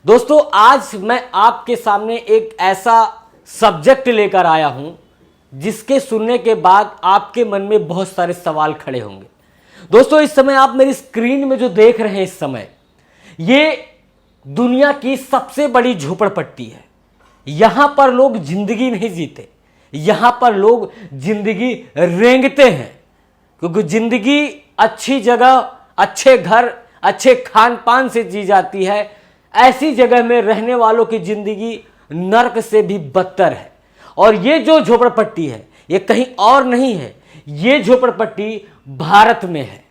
दोस्तों आज मैं आपके सामने एक ऐसा सब्जेक्ट लेकर आया हूं जिसके सुनने के बाद आपके मन में बहुत सारे सवाल खड़े होंगे। दोस्तों इस समय आप मेरी स्क्रीन में जो देख रहे हैं इस समय ये दुनिया की सबसे बड़ी झोपड़पट्टी है। यहां पर लोग जिंदगी नहीं जीते, यहां पर लोग जिंदगी रेंगते हैं, क्योंकि जिंदगी अच्छी जगह, अच्छे घर, अच्छे खान पान से जी जाती है। ऐसी जगह में रहने वालों की जिंदगी नर्क से भी बदतर है। और ये जो झोपड़पट्टी है ये कहीं और नहीं है, ये झोपड़पट्टी भारत में है।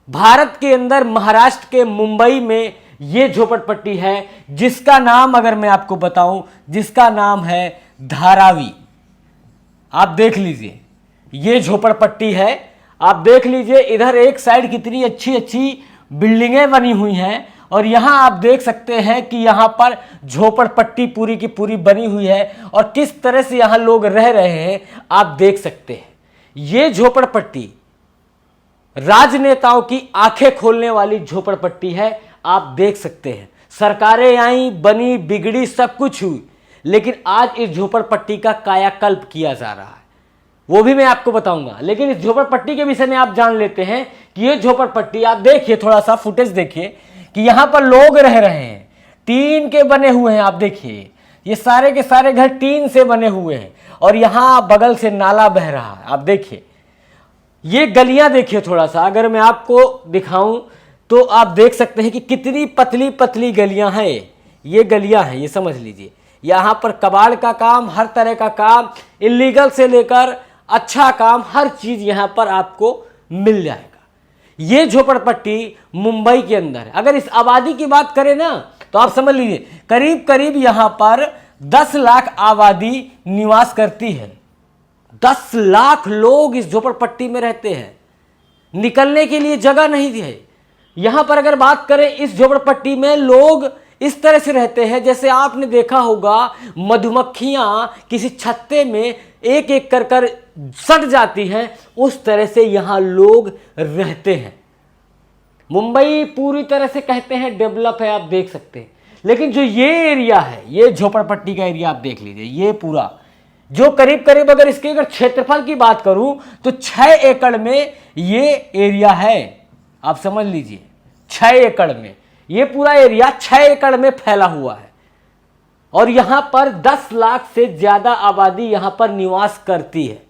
भारत के अंदर महाराष्ट्र के मुंबई में ये झोपड़पट्टी है जिसका नाम अगर मैं आपको बताऊं, जिसका नाम है धारावी। आप देख लीजिए ये झोपड़पट्टी है। आप देख लीजिए इधर एक साइड कितनी अच्छी अच्छी बिल्डिंगें बनी हुई हैं और यहां आप देख सकते हैं कि यहां पर झोपड़पट्टी पूरी की पूरी बनी हुई है और किस तरह से यहां लोग रह रहे हैं आप देख सकते हैं। ये झोपड़पट्टी राजनेताओं की आंखें खोलने वाली झोपड़पट्टी है। आप देख सकते हैं सरकारें आई, बनी, बिगड़ी, सब कुछ हुई, लेकिन आज इस झोपड़पट्टी का कायाकल्प किया जा रहा है, वो भी मैं आपको बताऊंगा। लेकिन इस झोपड़पट्टी के विषय में आप जान लेते हैं कि ये झोपड़पट्टी, आप देखिए थोड़ा सा फुटेज देखिए कि यहां पर लोग रह रहे हैं, टीन के बने हुए हैं। आप देखिए ये सारे के सारे घर टीन से बने हुए हैं और यहां बगल से नाला बह रहा है। आप देखिए ये गलियां देखिए, थोड़ा सा अगर मैं आपको दिखाऊं तो आप देख सकते हैं कि कितनी पतली पतली गलियां हैं। ये गलियां हैं, ये समझ लीजिए। यहां पर कबाड़ का काम, हर तरह का काम, इलीगल से लेकर अच्छा काम, हर चीज यहां पर आपको मिल जाएगा। ये झोपड़पट्टी मुंबई के अंदर है। अगर इस आबादी की बात करें ना तो आप समझ लीजिए करीब करीब यहां पर 10 लाख आबादी निवास करती है। 10 लाख लोग इस झोपड़पट्टी में रहते हैं, निकलने के लिए जगह नहीं है। यहां पर अगर बात करें इस झोपड़पट्टी में लोग इस तरह से रहते हैं जैसे आपने देखा होगा मधुमक्खियां किसी छत्ते में एक एक कर सट जाती हैं, उस तरह से यहां लोग रहते हैं। मुंबई पूरी तरह से कहते हैं डेवलप है, आप देख सकते हैं। लेकिन जो ये एरिया है, ये झोपड़पट्टी का एरिया आप देख लीजिए, ये पूरा जो करीब करीब अगर इसके अगर क्षेत्रफल की बात करूं तो 6 एकड़ में ये एरिया है। आप समझ लीजिए 6 एकड़ में ये पूरा एरिया 6 एकड़ में फैला हुआ है और यहां पर 10 लाख से ज्यादा आबादी यहां पर निवास करती है।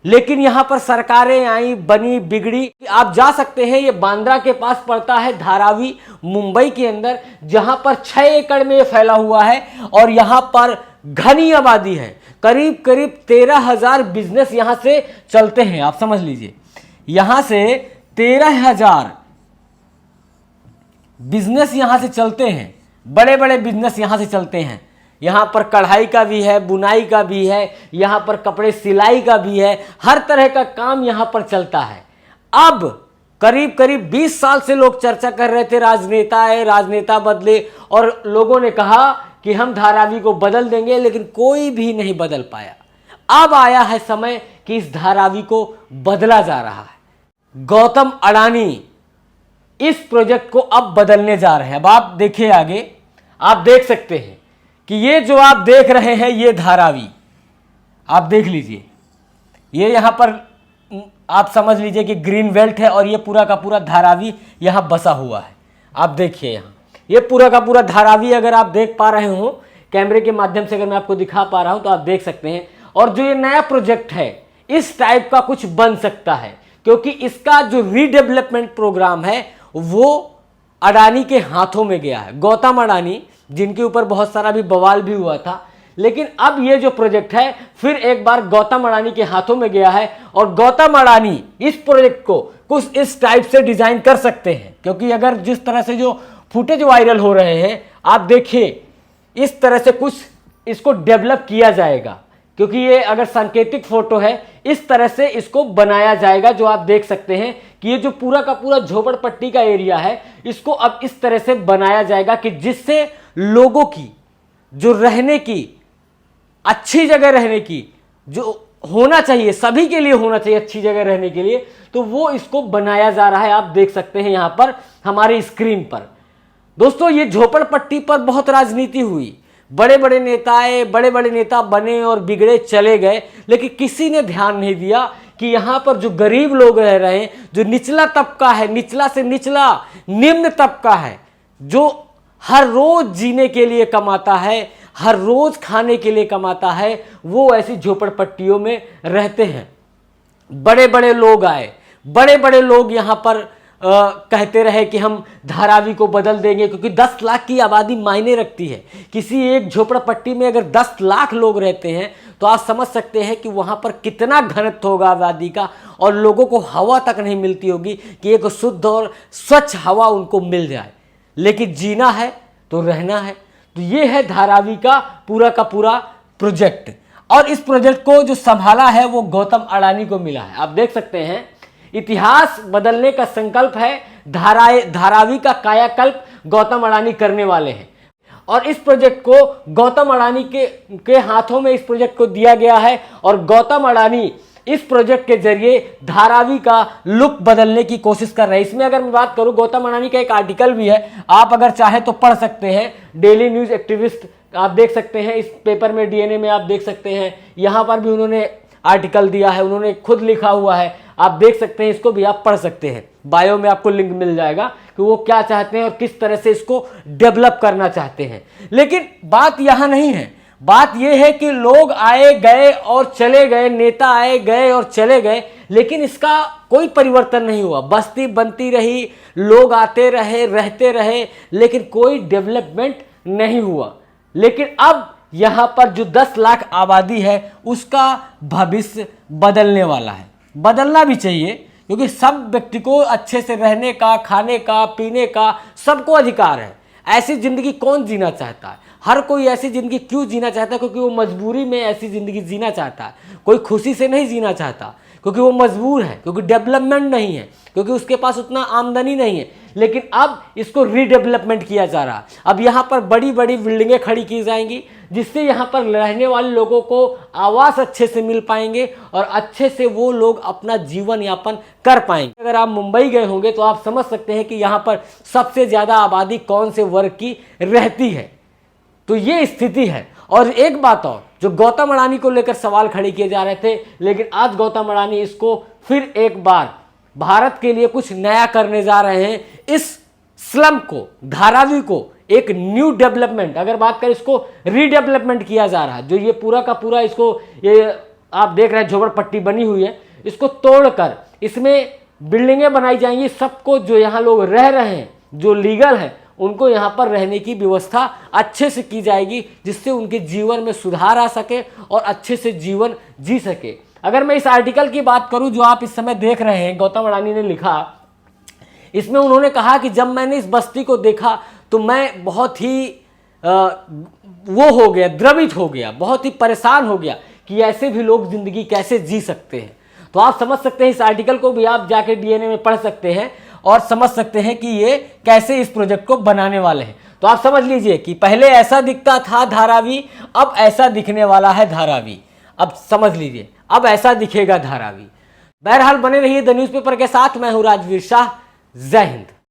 लेकिन यहां पर सरकारें आई, बनी, बिगड़ी। आप जा सकते हैं, ये बांद्रा के पास पड़ता है धारावी, मुंबई के अंदर, जहां पर 6 एकड़ में फैला हुआ है और यहां पर घनी आबादी है। करीब करीब 13,000 बिजनेस यहां से चलते हैं। आप समझ लीजिए यहां से 13,000 बिजनेस यहां से चलते हैं, बड़े बड़े बिजनेस यहां से चलते हैं। यहां पर कढ़ाई का भी है, बुनाई का भी है, यहां पर कपड़े सिलाई का भी है, हर तरह का काम यहां पर चलता है। अब करीब करीब 20 साल से लोग चर्चा कर रहे थे राजनेता आए, राजनेता बदले और लोगों ने कहा कि हम धारावी को बदल देंगे, लेकिन कोई भी नहीं बदल पाया। अब आया है समय कि इस धारावी को बदला जा रहा है। गौतम अडानी इस प्रोजेक्ट को अब बदलने जा रहे हैं। अब आप देखिए आगे, आप देख सकते हैं कि ये जो आप देख रहे हैं ये धारावी, आप देख लीजिए, ये यहां पर आप समझ लीजिए कि ग्रीन बेल्ट है और ये पूरा का पूरा धारावी यहां बसा हुआ है। आप देखिए यहां ये पूरा का पूरा धारावी, अगर आप देख पा रहे हो कैमरे के माध्यम से, अगर मैं आपको दिखा पा रहा हूं तो आप देख सकते हैं। और जो ये नया प्रोजेक्ट है इस टाइप का कुछ बन सकता है, क्योंकि इसका जो रीडेवलपमेंट प्रोग्राम है वो अडानी के हाथों में गया है। गौतम अडानी, जिनके ऊपर बहुत सारा भी बवाल भी हुआ था, लेकिन अब ये जो प्रोजेक्ट है फिर एक बार गौतम अडानी के हाथों में गया है और गौतम अडानी इस प्रोजेक्ट को कुछ इस टाइप से डिजाइन कर सकते हैं। क्योंकि अगर जिस तरह से जो फुटेज वायरल हो रहे हैं, आप देखिए इस तरह से कुछ इसको डेवलप किया जाएगा, क्योंकि ये अगर सांकेतिक फोटो है इस तरह से इसको बनाया जाएगा। जो आप देख सकते हैं कि ये जो पूरा का पूरा झोपड़पट्टी का एरिया है इसको अब इस तरह से बनाया जाएगा कि जिससे लोगों की जो रहने की, अच्छी जगह रहने की, जो होना चाहिए, सभी के लिए होना चाहिए अच्छी जगह रहने के लिए, तो वो इसको बनाया जा रहा है। आप देख सकते हैं यहां पर हमारी स्क्रीन पर। दोस्तों, ये झोपड़पट्टी पर बहुत राजनीति हुई, बड़े बड़े नेता बने और बिगड़े चले गए, लेकिन किसी ने ध्यान नहीं दिया कि यहाँ पर जो गरीब लोग रह रहे हैं, जो निचला तबका है, निचला से निचला निम्न तबका है, जो हर रोज जीने के लिए कमाता है, हर रोज खाने के लिए कमाता है, वो ऐसी झोपड़पट्टियों में रहते हैं। बड़े बड़े लोग आए, बड़े बड़े लोग यहाँ पर कहते रहे कि हम धारावी को बदल देंगे, क्योंकि 10 लाख की आबादी मायने रखती है। किसी एक झोपड़पट्टी में अगर 10 लाख लोग रहते हैं तो आप समझ सकते हैं कि वहाँ पर कितना घनत्व होगा आबादी का, और लोगों को हवा तक नहीं मिलती होगी कि एक शुद्ध और स्वच्छ हवा उनको मिल जाए। लेकिन जीना है तो रहना है। तो ये है धारावी का पूरा प्रोजेक्ट, और इस प्रोजेक्ट को जो संभाला है वो गौतम अडानी को मिला है। आप देख सकते हैं, इतिहास बदलने का संकल्प है, धारावी का कायाकल्प गौतम अडानी करने वाले हैं, और इस प्रोजेक्ट को गौतम अडानी के हाथों में इस प्रोजेक्ट को दिया गया है, और गौतम अडानी इस प्रोजेक्ट के जरिए धारावी का लुक बदलने की कोशिश कर रहे हैं। इसमें अगर मैं बात करूं, गौतम अडानी का एक आर्टिकल भी है, आप अगर चाहे तो पढ़ सकते हैं। डेली न्यूज एक्टिविस्ट आप देख सकते हैं, इस पेपर में डीएनए में आप देख सकते हैं, यहां पर भी उन्होंने आर्टिकल दिया है, उन्होंने खुद लिखा हुआ है, आप देख सकते हैं, इसको भी आप पढ़ सकते हैं। बायो में आपको लिंक मिल जाएगा कि वो क्या चाहते हैं और किस तरह से इसको डेवलप करना चाहते हैं। लेकिन बात यहां नहीं है, बात यह है कि लोग आए गए और चले गए, नेता आए गए और चले गए, लेकिन इसका कोई परिवर्तन नहीं हुआ। बस्ती बनती रही, लोग आते रहे, रहते रहे, लेकिन कोई डेवलपमेंट नहीं हुआ। लेकिन अब यहां पर जो 10 लाख आबादी है उसका भविष्य बदलने वाला है। बदलना भी चाहिए, क्योंकि सब व्यक्ति को अच्छे से रहने का, खाने का, पीने का सबको अधिकार है। ऐसी जिंदगी कौन जीना चाहता है? हर कोई ऐसी जिंदगी क्यों जीना चाहता है? क्योंकि वो मजबूरी में ऐसी जिंदगी जीना चाहता है। कोई खुशी से नहीं जीना चाहता, क्योंकि वो मजबूर है, क्योंकि डेवलपमेंट नहीं है, क्योंकि उसके पास उतना आमदनी नहीं है। लेकिन अब इसको रीडेवलपमेंट किया जा रहा है। अब यहाँ पर बड़ी बड़ी बिल्डिंगें खड़ी की जाएंगी, जिससे यहाँ पर रहने वाले लोगों को आवास अच्छे से मिल पाएंगे और अच्छे से वो लोग अपना जीवन यापन कर पाएंगे। अगर आप मुंबई गए होंगे तो आप समझ सकते हैं कि यहाँ पर सबसे ज़्यादा आबादी कौन से वर्ग की रहती है। तो ये स्थिति है। और एक बात और, जो गौतम अडानी को लेकर सवाल खड़े किए जा रहे थे, लेकिन आज गौतम अडानी इसको फिर एक बार भारत के लिए कुछ नया करने जा रहे हैं। इस स्लम को, धारावी को एक न्यू डेवलपमेंट, अगर बात करें इसको रीडेवलपमेंट किया जा रहा है। जो ये पूरा का पूरा इसको, ये आप देख रहे हैं झोपड़पट्टी बनी हुई है, इसको तोड़कर इसमें बिल्डिंगें बनाई जाएंगी। सबको, जो यहाँ लोग रह रहे हैं, जो लीगल हैं, उनको यहाँ पर रहने की व्यवस्था अच्छे से की जाएगी, जिससे उनके जीवन में सुधार आ सके और अच्छे से जीवन जी सके। अगर मैं इस आर्टिकल की बात करूं जो आप इस समय देख रहे हैं, गौतम अडानी ने लिखा, इसमें उन्होंने कहा कि जब मैंने इस बस्ती को देखा तो मैं बहुत ही वो हो गया, द्रवित हो गया, बहुत ही परेशान हो गया कि ऐसे भी लोग जिंदगी कैसे जी सकते हैं। तो आप समझ सकते हैं, इस आर्टिकल को भी आप जाके डीएनए में पढ़ सकते हैं और समझ सकते हैं कि ये कैसे इस प्रोजेक्ट को बनाने वाले हैं। तो आप समझ लीजिए कि पहले ऐसा दिखता था धारावी, अब ऐसा दिखने वाला है धारावी। अब समझ लीजिए, अब ऐसा दिखेगा धारावी। बहरहाल बने रहिए द न्यूज़पेपर के साथ। मैं हूं राजवीर शाह। जय हिंद।